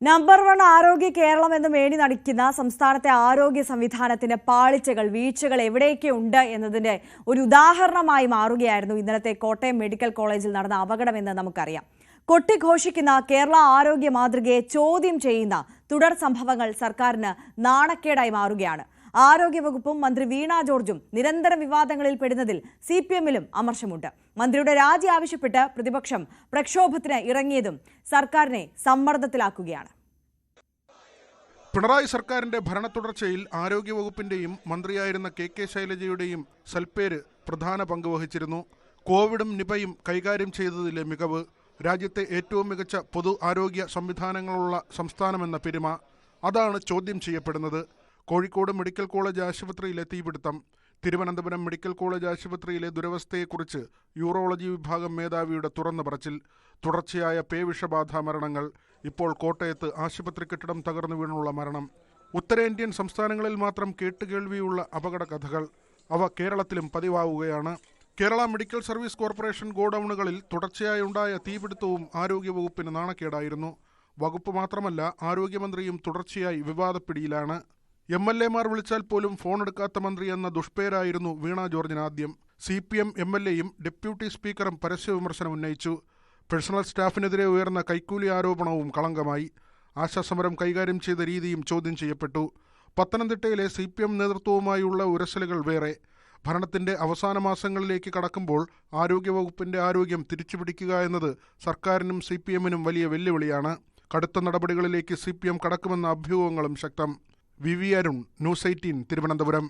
Number 1 ആരോഗ്യ കേരളം എന്ന് മേനി നടിക്കുന്ന സംസ്ഥാനത്തെ ആരോഗ്യ സംവിധാനത്തിന്റെ പാളിച്ചകൾ വീഴ്ചകൾ എവിടെയൊക്കെ ഉണ്ട് എന്നതിന്റെ ഒരു ഉദാഹരണമായി മാറുകയായിരുന്നു ഇന്നലത്തെ കോട്ടയം മെഡിക്കൽ കോളേജിൽ നടന്ന അപകടമെന്ന് നമുക്കറിയാം. കൊട്ടിഘോഷിക്കുന്ന കേരള ആരോഗ്യ മാതൃകയെ ചോദ്യം ചെയ്യുന്ന തുടർ സംഭവങ്ങൾ സർക്കാരിന് നാണക്കേടായി മാറുകയാണ്. ആരോഗ്യവകുപ്പും മന്ത്രി വീണ ജോർജും നിരന്തര വിവാദങ്ങളിൽ പെടുന്നതിൽ സിപിഎമ്മിലും അമർഷമുണ്ട്. മന്ത്രിയുടെ രാജി ആവശ്യപ്പെട്ട് പ്രതിപക്ഷം പ്രക്ഷോഭത്തിന് ഇറങ്ങിയതും സർക്കാരിനെ സമ്മർദ്ദത്തിലാക്കുകയാണ്. പിണറായി സർക്കാരിന്റെ ഭരണ തുടർച്ചയിൽ ആരോഗ്യവകുപ്പിന്റെയും മന്ത്രിയായിരുന്ന കെ ശൈലജയുടെയും സൽപ്പേര് പ്രധാന പങ്ക് വഹിച്ചിരുന്നു. കോവിഡും നിപയും കൈകാര്യം ചെയ്തതിലെ മികവ്, രാജ്യത്തെ ഏറ്റവും മികച്ച പൊതു ആരോഗ്യ സംവിധാനങ്ങളുള്ള സംസ്ഥാനമെന്ന പെരുമ, അതാണ് ചോദ്യം ചെയ്യപ്പെടുന്നത്. കോഴിക്കോട് മെഡിക്കൽ കോളേജ് ആശുപത്രിയിലെ തീപിടുത്തം, തിരുവനന്തപുരം മെഡിക്കൽ കോളേജ് ആശുപത്രിയിലെ ദുരവസ്ഥയെക്കുറിച്ച് യൂറോളജി വിഭാഗം മേധാവിയുടെ തുറന്നു പറച്ചിൽ, തുടർച്ചയായ പേവിഷബാധ മരണങ്ങൾ, ഇപ്പോൾ കോട്ടയത്ത് ആശുപത്രി കെട്ടിടം തകർന്നു വീണുള്ള മരണം, ഉത്തരേന്ത്യൻ സംസ്ഥാനങ്ങളിൽ മാത്രം കേട്ടുകേൾവിയുള്ള അപകട കഥകൾ, അവ കേരളത്തിലും പതിവാവുകയാണ്. കേരള മെഡിക്കൽ സർവീസ് കോർപ്പറേഷൻ ഗോഡൌണുകളിൽ തുടർച്ചയായി ഉണ്ടായ തീപിടുത്തവും ആരോഗ്യവകുപ്പിന് നാണക്കേടായിരുന്നു. വകുപ്പ് മാത്രമല്ല, ആരോഗ്യമന്ത്രിയും തുടർച്ചയായി വിവാദപ്പിടിയിലാണ്. MLA-മാർ വിളിച്ചാൽ പോലും ഫോൺ എടുക്കാത്ത മന്ത്രി എന്ന ദുഷ്പേരായിരുന്നു വീണ ജോർജിന് ആദ്യം. CPM MLA-യും ഡെപ്യൂട്ടി സ്പീക്കറും പരസ്യ വിമർശനം ഉന്നയിച്ചു. പേഴ്സണൽ സ്റ്റാഫിനെതിരെ ഉയർന്ന കൈക്കൂലി ആരോപണവും കളങ്കമായി. ആശാസമരം കൈകാര്യം ചെയ്ത രീതിയും ചോദ്യം ചെയ്യപ്പെട്ടു. പത്തനംതിട്ടയിലെ CPM നേതൃത്വവുമായുള്ള ഉരസലുകൾ വേറെ. ഭരണത്തിന്റെ അവസാന മാസങ്ങളിലേക്ക് കടക്കുമ്പോൾ ആരോഗ്യവകുപ്പിന്റെ ആരോഗ്യം തിരിച്ചുപിടിക്കുക എന്നത് സർക്കാരിനും CPM-നും വലിയ വെല്ലുവിളിയാണ്. കടുത്ത നടപടികളിലേക്ക് CPM കടക്കുമെന്ന അഭ്യൂഹങ്ങളും ശക്തം. VV Arun, news 18, Thiruvananthapuram.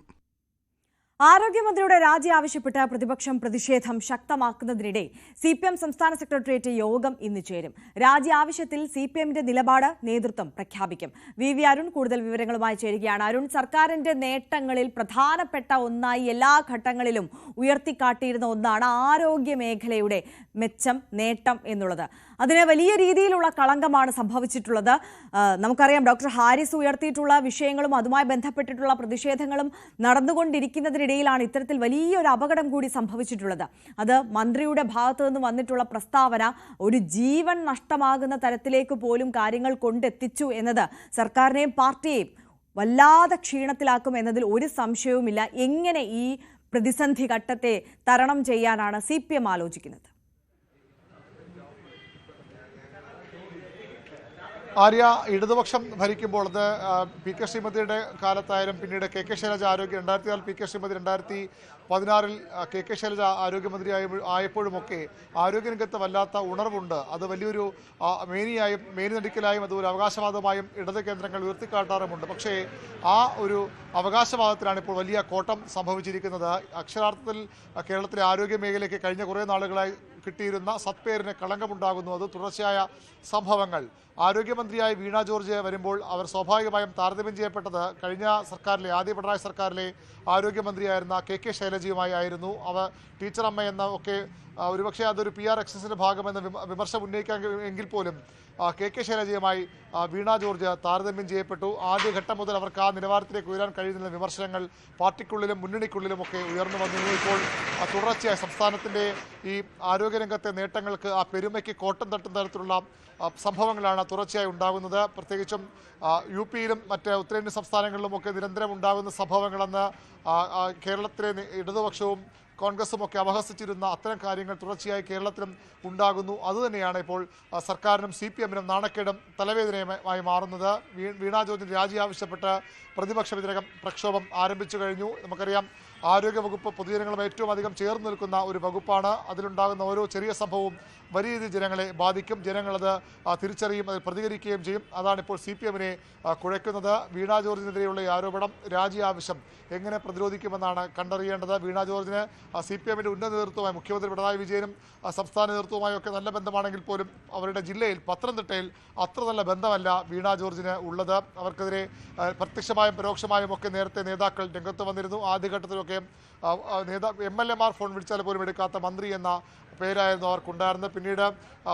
ആരോഗ്യമന്ത്രിയുടെ രാജി ആവശ്യപ്പെട്ട് പ്രതിപക്ഷം പ്രതിഷേധം ശക്തമാക്കുന്നതിനിടെ CPM സംസ്ഥാന സെക്രട്ടേറിയറ്റ് യോഗം ഇന്ന് ചേരും. രാജി ആവശ്യത്തിൽ CPM-ന്റെ നിലപാട് നേതൃത്വം പ്രഖ്യാപിക്കും. VV അരുൺ കൂടുതൽ വിവരങ്ങളുമായി ചേരുകയാണ്. അരുൺ, സർക്കാരിന്റെ നേട്ടങ്ങളിൽ പ്രധാനപ്പെട്ട ഒന്നായി എല്ലാ ഘട്ടങ്ങളിലും ഉയർത്തിക്കാട്ടിയിരുന്ന ഒന്നാണ് ആരോഗ്യ മേഖലയുടെ മെച്ചം, നേട്ടം എന്നുള്ളത്. അതിന് വലിയ രീതിയിലുള്ള കളങ്കമാണ് സംഭവിച്ചിട്ടുള്ളത്. നമുക്കറിയാം, ഡോക്ടർ ഹാരിസ് ഉയർത്തിയിട്ടുള്ള വിഷയങ്ങളും അതുമായി ബന്ധപ്പെട്ടിട്ടുള്ള പ്രതിഷേധങ്ങളും നടന്നുകൊണ്ടിരിക്കുന്നതിനിടയിലാണ് ഇത്തരത്തിൽ വലിയൊരു അപകടം കൂടി സംഭവിച്ചിട്ടുള്ളത്. അത് മന്ത്രിയുടെ ഭാഗത്തു നിന്ന് വന്നിട്ടുള്ള പ്രസ്താവന ഒരു ജീവൻ നഷ്ടമാകുന്ന തരത്തിലേക്ക് പോലും കാര്യങ്ങൾ കൊണ്ടെത്തിച്ചു എന്നത് സർക്കാരിനെയും പാർട്ടിയെയും വല്ലാതെ ക്ഷീണത്തിലാക്കും എന്നതിൽ ഒരു സംശയവുമില്ല. എങ്ങനെ ഈ പ്രതിസന്ധി ഘട്ടത്തെ തരണം ചെയ്യാനാണ് CPM ആലോചിക്കുന്നത്? ആര്യ, ഇടതുപക്ഷം ഭരിക്കുമ്പോൾ അത് PK ശ്രീമതിയുടെ കാലത്തായാലും പിന്നീട് KK ശൈലജ ആരോഗ്യ 2004 PK ശ്രീമതി 2016 KK ശൈലജ ആരോഗ്യമന്ത്രി ആയപ്പോഴുമൊക്കെ ആരോഗ്യരംഗത്ത് വല്ലാത്ത ഉണർവുണ്ട്. അത് വലിയൊരു മേനി നടിക്കലായും അതുപോലെ അവകാശവാദമായും ഇടത് കേന്ദ്രങ്ങൾ ഉയർത്തിക്കാട്ടാറുമുണ്ട്. പക്ഷേ ആ ഒരു അവകാശവാദത്തിലാണ് ഇപ്പോൾ വലിയ കോട്ടം സംഭവിച്ചിരിക്കുന്നത്. അക്ഷരാർത്ഥത്തിൽ കേരളത്തിലെ ആരോഗ്യ മേഖലയ്ക്ക് കഴിഞ്ഞ കുറേ നാളുകളായി കിട്ടിയിരുന്ന സത്പേരിന് കളങ്കമുണ്ടാകുന്നു. അത് തുടർച്ചയായ സംഭവങ്ങൾ. ആരോഗ്യമന്ത്രിയായി വീണ ജോർജ് വരുമ്പോൾ അവർ സ്വാഭാവികമായും താരതമ്യം ചെയ്യപ്പെട്ടത് കഴിഞ്ഞ സർക്കാരിലെ ആദ്യ പിണറായി സർക്കാരിലെ ആരോഗ്യമന്ത്രിയായിരുന്ന KK ശൈലജയുമായി ആയിരുന്നു. അവർ ടീച്ചർ അമ്മ എന്ന ഒക്കെ ഒരുപക്ഷെ അതൊരു PR എക്സസിൻ്റെ ഭാഗമെന്ന് വിമർശനം ഉന്നയിക്കാൻ എങ്കിൽ പോലും KK ശൈലജയുമായി വീണ ജോർജ് താരതമ്യം ചെയ്യപ്പെട്ടു. ആദ്യഘട്ടം മുതൽ അവർക്ക് ആ നിലവാരത്തിലേക്ക് ഉയരാൻ കഴിയുന്ന വിമർശനങ്ങൾ പാർട്ടിക്കുള്ളിലും മുന്നണിക്കുള്ളിലുമൊക്കെ ഉയർന്നു വന്നിരുന്നു. ഇപ്പോൾ തുടർച്ചയായി സംസ്ഥാനത്തിൻ്റെ ഈ ആരോഗ്യരംഗത്തെ നേട്ടങ്ങൾക്ക് ആ പെരുമയ്ക്ക് കോട്ടം തട്ടുന്ന തരത്തിലുള്ള സംഭവങ്ങളാണ് തുടർച്ചയായി ഉണ്ടാകുന്നത്. പ്രത്യേകിച്ചും UP-യിലും മറ്റ് ഉത്തരേന്ത്യൻ സംസ്ഥാനങ്ങളിലുമൊക്കെ നിരന്തരം ഉണ്ടാകുന്ന സംഭവങ്ങളെന്ന് കേരളത്തിലെ ഇടതുപക്ഷവും കോൺഗ്രസും ഒക്കെ അപഹസിച്ചിരുന്ന അത്തരം കാര്യങ്ങൾ തുടർച്ചയായി കേരളത്തിലും ഉണ്ടാകുന്നു. അതുതന്നെയാണ് ഇപ്പോൾ സർക്കാരിനും CPM-നും നാണക്കേടും തലവേദനയുമായി മാറുന്നത്. വീണ ജോർജിന് രാജി ആവശ്യപ്പെട്ട് പ്രതിപക്ഷം ഇതിനകം പ്രക്ഷോഭം ആരംഭിച്ചു കഴിഞ്ഞു. നമുക്കറിയാം, ആരോഗ്യവകുപ്പ് പൊതുജനങ്ങളും ഏറ്റവും അധികം ചേർന്ന് നിൽക്കുന്ന ഒരു വകുപ്പാണ്. അതിലുണ്ടാകുന്ന ഓരോ ചെറിയ സംഭവവും വലിയ രീതിയിൽ ജനങ്ങളെ ബാധിക്കും. ജനങ്ങളത് തിരിച്ചറിയും, അത് പ്രതികരിക്കുകയും ചെയ്യും. അതാണിപ്പോൾ CPM-നെ കുഴയ്ക്കുന്നത്. വീണ ജോർജിനെതിരെയുള്ള ഈ ആരോപണം, രാജി ആവശ്യം എങ്ങനെ പ്രതിരോധിക്കുമെന്നാണ് കണ്ടറിയേണ്ടത്. വീണ ജോർജിന് CPM-ന്റെ ഉന്നത നേതൃത്വമായി മുഖ്യമന്ത്രി പിണറായി വിജയനും സംസ്ഥാന നേതൃത്വവുമായി ഒക്കെ നല്ല ബന്ധമാണെങ്കിൽ പോലും അവരുടെ ജില്ലയിൽ പത്തനംതിട്ടയിൽ അത്ര നല്ല ബന്ധമല്ല വീണ ജോർജിന് ഉള്ളത്. അവർക്കെതിരെ പ്രത്യക്ഷമായും പരോക്ഷമായും ഒക്കെ നേരത്തെ നേതാക്കൾ രംഗത്ത് വന്നിരുന്നു. ആദ്യഘട്ടത്തിലൊക്കെ MLA-മാർ ഫോൺ വിളിച്ചാൽ പോലും എടുക്കാത്ത മന്ത്രി എന്ന പേരായിരുന്നു അവർക്കുണ്ടായിരുന്നത്. പിന്നീട്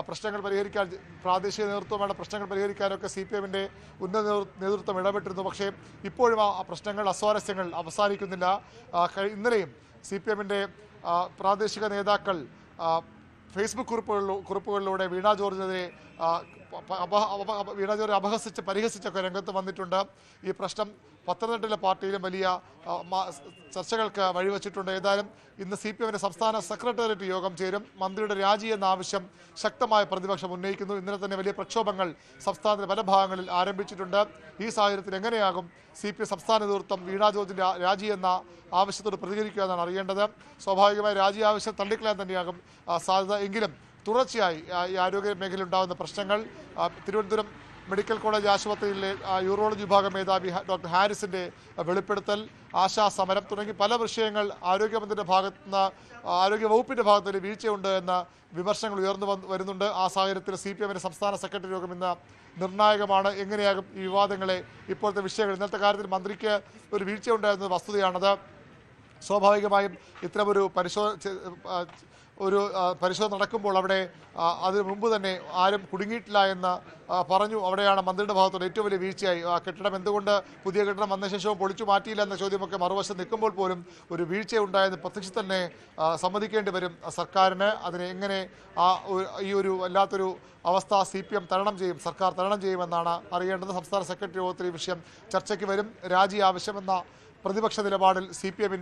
പ്രശ്നങ്ങൾ പരിഹരിക്കാൻ പ്രാദേശിക നേതൃത്വമാണ് പ്രശ്നങ്ങൾ പരിഹരിക്കാനൊക്കെ CPM-ന്റെ ഉന്നത നേതൃത്വം ഇടപെട്ടിരുന്നു. പക്ഷേ ഇപ്പോഴും ആ പ്രശ്നങ്ങൾ, അസ്വാരസ്യങ്ങൾ അവസാനിക്കുന്നില്ല. ഇന്നലെയും CPM-ന്റെ പ്രാദേശിക നേതാക്കൾ ഫേസ്ബുക്ക് കുറിപ്പുകളിലൂടെ വീണ ജോർജിനെതിരെ വീണ ജോർജ് അപഹസിച്ച് പരിഹസിച്ചൊക്കെ രംഗത്ത് വന്നിട്ടുണ്ട്. ഈ പ്രശ്നം പത്തനംതിട്ടയിലെ പാർട്ടിയിലും വലിയ ചർച്ചകൾക്ക് വഴിവെച്ചിട്ടുണ്ട്. ഏതായാലും ഇന്ന് CPM സംസ്ഥാന സെക്രട്ടേറിയറ്റ് യോഗം ചേരും. മന്ത്രിയുടെ രാജി എന്ന ആവശ്യം ശക്തമായ പ്രതിപക്ഷം ഉന്നയിക്കുന്നു. ഇന്നലെ തന്നെ വലിയ പ്രക്ഷോഭങ്ങൾ സംസ്ഥാനത്തിന്റെ പല ഭാഗങ്ങളിൽ ആരംഭിച്ചിട്ടുണ്ട്. ഈ സാഹചര്യത്തിൽ എങ്ങനെയാകും CPM സംസ്ഥാന നേതൃത്വം വീണ ജോർജിന്റെ രാജി എന്ന ആവശ്യത്തോട് പ്രതികരിക്കുക എന്നാണ് അറിയേണ്ടത്. സ്വാഭാവികമായി രാജി ആവശ്യം തള്ളിക്കളയാൻ തന്നെയാകും സാധ്യത. എങ്കിലും തുടർച്ചയായി ഈ ആരോഗ്യ മേഖലയിൽ ഉണ്ടാകുന്ന പ്രശ്നങ്ങൾ, തിരുവനന്തപുരം മെഡിക്കൽ കോളേജ് ആശുപത്രിയിലെ യൂറോളജി വിഭാഗം മേധാവി ഡോക്ടർ ഹാരിസിന്റെ വെളിപ്പെടുത്തൽ, ആശാ സമരം തുടങ്ങി പല വിഷയങ്ങൾ ആരോഗ്യമന്ത്രിയുടെ ഭാഗത്തുനിന്ന്, ആരോഗ്യവകുപ്പിന്റെ ഭാഗത്ത് വീഴ്ചയുണ്ട് എന്ന വിമർശനങ്ങൾ ഉയർന്നു വരുന്നുണ്ട്. ആ സാഹചര്യത്തിൽ CPM സംസ്ഥാന സെക്രട്ടറി യോഗം ഇന്ന് നിർണായകമാണ്. എങ്ങനെയാകും ഈ വിവാദങ്ങളെ, ഇപ്പോഴത്തെ വിഷയങ്ങൾ, ഇന്നത്തെ കാര്യത്തിൽ മന്ത്രിക്ക് ഒരു വീഴ്ച ഉണ്ടായിരുന്നത് വസ്തുതയാണത്. സ്വാഭാവികമായും ഇത്തരമൊരു പരിശോധന നടക്കുമ്പോൾ അവിടെ അതിനു മുമ്പ് തന്നെ ആരും കുടുങ്ങിയിട്ടില്ല എന്ന് പറഞ്ഞു. അവിടെയാണ് മന്ത്രിയുടെ ഭാഗത്തോട് ഏറ്റവും വലിയ വീഴ്ചയായി. ആ കെട്ടിടം എന്തുകൊണ്ട് പുതിയ കെട്ടിടം വന്ന ശേഷവും പൊളിച്ചു മാറ്റിയില്ല എന്ന ചോദ്യമൊക്കെ മറുവശം നിൽക്കുമ്പോൾ പോലും ഒരു വീഴ്ചയുണ്ടായെന്ന് പ്രത്യക്ഷത്തിൽ തന്നെ സമ്മതിക്കേണ്ടി വരും സർക്കാരിന്. അതിനെ എങ്ങനെ ഈ ഒരു വല്ലാത്തൊരു അവസ്ഥ CPM തരണം ചെയ്യും, സർക്കാർ തരണം ചെയ്യുമെന്നാണ് അറിയേണ്ടത്. സംസ്ഥാന സെക്രട്ടറി യോഗത്തിൽ ഈ വിഷയം ചർച്ചയ്ക്ക് വരും. രാജി ആവശ്യമെന്ന പ്രതിപക്ഷ നിലപാടിൽ CPM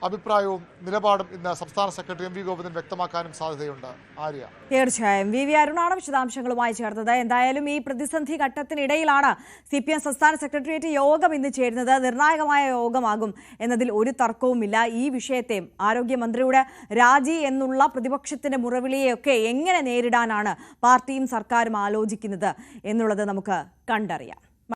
അഭിപ്രായവും നിലപാടും ഇന്ന് സംസ്ഥാന സെക്രട്ടറി MV ഗോവിന്ദൻ വ്യക്തമാക്കാനും സാധ്യതയുണ്ട്. ആര്യ, തീർച്ചയായും VV അരുണാണ് വിശദാംശങ്ങളുമായി ചേർന്നത്. എന്തായാലും ഈ പ്രതിസന്ധി ഘട്ടത്തിനിടയിലാണ് CPM സംസ്ഥാന സെക്രട്ടേറിയറ്റ് യോഗം ഇന്ന് ചേരുന്നത്. നിർണായകമായ യോഗമാകും എന്നതിൽ ഒരു തർക്കവുമില്ല. ഈ വിഷയത്തെ, ആരോഗ്യമന്ത്രിയുടെ രാജി എന്നുള്ള പ്രതിപക്ഷത്തിന്റെ മുറവിളിയെയൊക്കെ എങ്ങനെ നേരിടാനാണ് പാർട്ടിയും സർക്കാരും ആലോചിക്കുന്നത് എന്നുള്ളത് നമുക്ക് കണ്ടറിയാം.